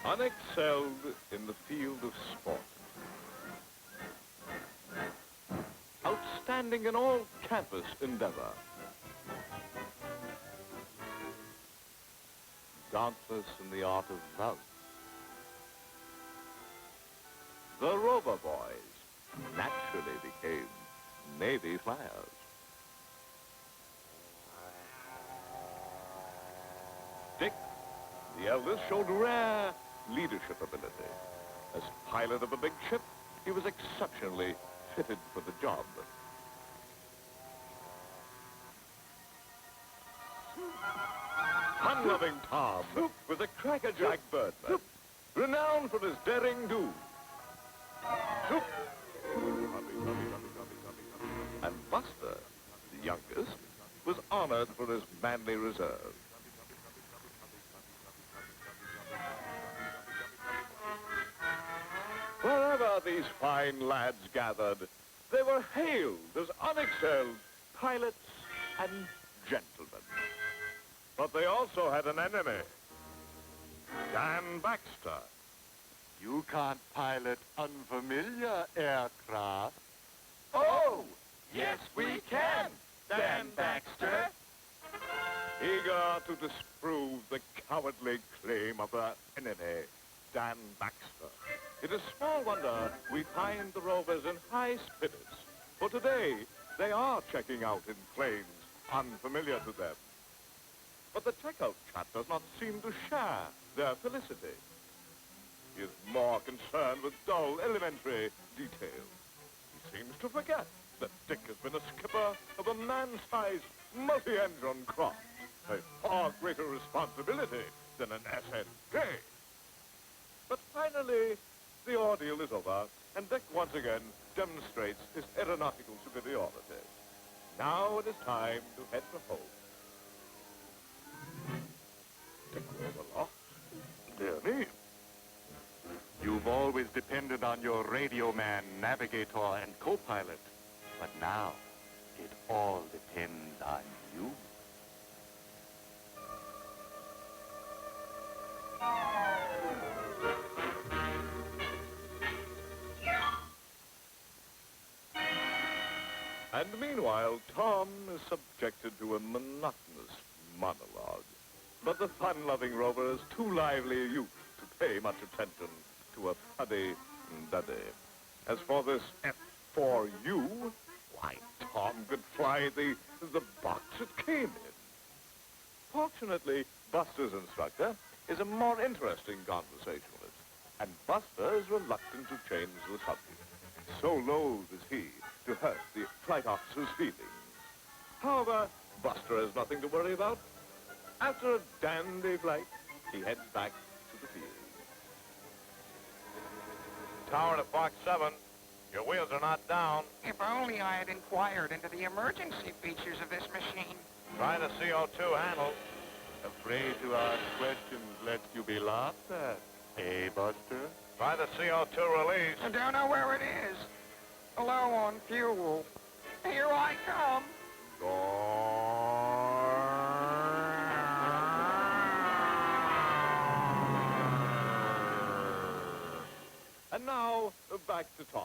Unexcelled in the field of sport. Outstanding in all campus endeavor. Dauntless in the art of love. The Rover boys naturally became Navy flyers. Dick, the eldest, showed rare leadership ability. As pilot of a big ship, he was exceptionally fitted for the job. Fun-loving Tom was a crackerjack birdman, renowned for his daring do. And Buster, the youngest, was honored for his manly reserve. Wherever these fine lads gathered, they were hailed as unexcelled pilots and gentlemen. But they also had an enemy, Dan Baxter. You can't pilot unfamiliar aircraft. Oh, yes we can, Dan Baxter. Eager to disprove the cowardly claim of their enemy, Dan Baxter, it is small wonder we find the Rovers in high spirits, for today they are checking out in planes unfamiliar to them. But the checkout chap does not seem to share their felicity. He is more concerned with dull, elementary details. He seems to forget that Dick has been a skipper of a man-sized, multi-engine craft, a far greater responsibility than an SNK. But finally, the ordeal is over, and Dick once again demonstrates his aeronautical superiority. Now it is time to head for home. Dick was aloft. Dear me. You've always depended on your radio man, navigator, and co-pilot. But now, it all depends on you. And meanwhile, Tom is subjected to a monotonous monologue. But the fun-loving Rover is too lively a youth to pay much attention to a fuddy-duddy. As for this F4U, why, Tom could fly the box it came in. Fortunately, Buster's instructor is a more interesting conversationalist, and Buster is reluctant to change the subject. So loath is he to hurt the flight officer's feelings. However, Buster has nothing to worry about. After a dandy flight, he heads back to the field. Tower to Fox 7. Your wheels are not down. If only I had inquired into the emergency features of this machine. Try the CO2 handle. Afraid to ask questions lest you be laughed at. Hey, Buster? Try the CO2 release. I don't know where it is. Low on fuel. Here I come. And now, back to Tom.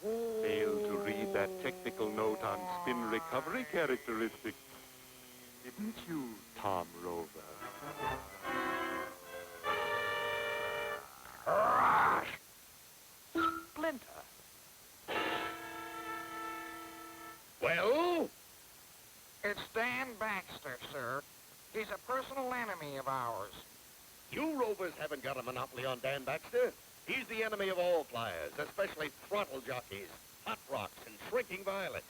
Failed to read that technical note on spin recovery characteristics. Didn't you, Tom Rover? Rush! Splinter. Well? It's Dan Baxter, sir. He's a personal enemy of ours. You Rovers haven't got a monopoly on Dan Baxter. He's the enemy of all flyers, especially throttle jockeys, hot rocks, and shrinking violets.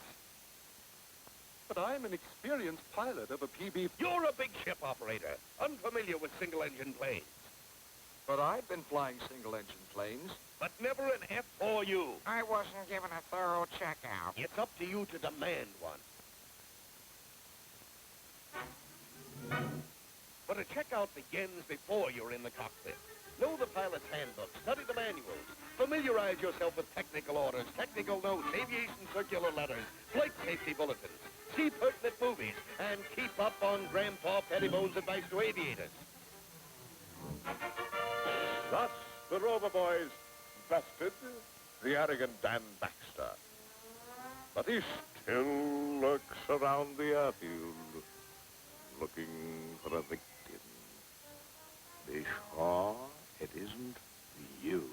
But I'm an experienced pilot of a PB... You're a big ship operator, unfamiliar with single-engine planes. But I've been flying single-engine planes. But never an F4U. I wasn't given a thorough checkout. It's up to you to demand one. But a checkout begins before you're in the cockpit. Know the pilot's handbook, study the manuals, familiarize yourself with technical orders, technical notes, aviation circular letters, flight safety bulletins, see pertinent movies, and keep up on Grandpa Pettibone's advice to aviators. Thus, the Rover boys bested the arrogant Dan Baxter. But he still lurks around the airfield, looking for a victim. Be sure it isn't you.